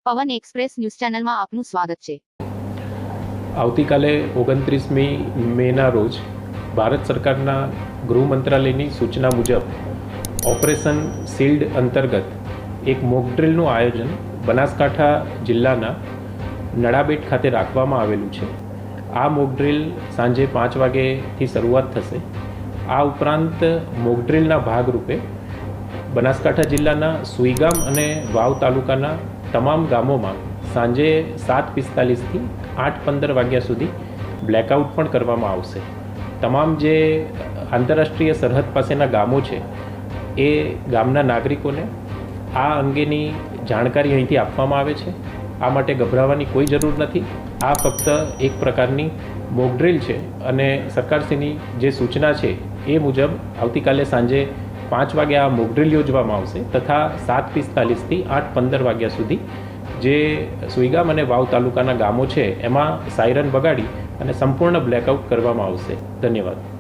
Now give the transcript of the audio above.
પવન express news ચેનલમાં આપનું સ્વાગત છે। આવતીકાલે 29મી મેના રોજ ભારત સરકારના ગૃહ મંત્રાલયની સૂચના મુજબ ઓપરેશન શિલ્ડ અંતર્ગત એક મોક ડ્રિલનું આયોજન બનાસકાંઠા જિલ્લાના નડાબેટ ખાતે રાખવામાં આવેલું છે। આ મોક ડ્રિલ સાંજે 5 વાગ્યાથી શરૂઆત થશે। આ ઉપરાંત મોક ડ્રિલના ભાગરૂપે બનાસકાંઠા જિલ્લાના સુઈગામ અને વાવ તાલુકાના તમામ ગામોમાં સાંજે 7:45થી 8:15 વાગ્યા સુધી બ્લેકઆઉટ પણ કરવામાં આવશે। તમામ જે આંતરરાષ્ટ્રીય સરહદ પાસેના ગામો છે એ ગામના નાગરિકોને આ અંગેની જાણકારી અહીંથી આપવામાં આવે છે। આ માટે ગભરાવાની કોઈ જરૂર નથી। આ ફક્ત એક પ્રકારની મોક ડ્રિલ છે અને સરકારશ્રીની જે સૂચના છે એ મુજબ આવતીકાલે સાંજે 5 વાગે આ મોક ડ્રિલ યોજવામાં આવશે તથા 7:45થી 8:15 વાગ્યા સુધી જે સુઈગામ અને વાવ તાલુકાના ગામો છે એમાં સાયરન બગાડી અને સંપૂર્ણ બ્લેકઆઉટ કરવામાં આવશે। ધન્યવાદ।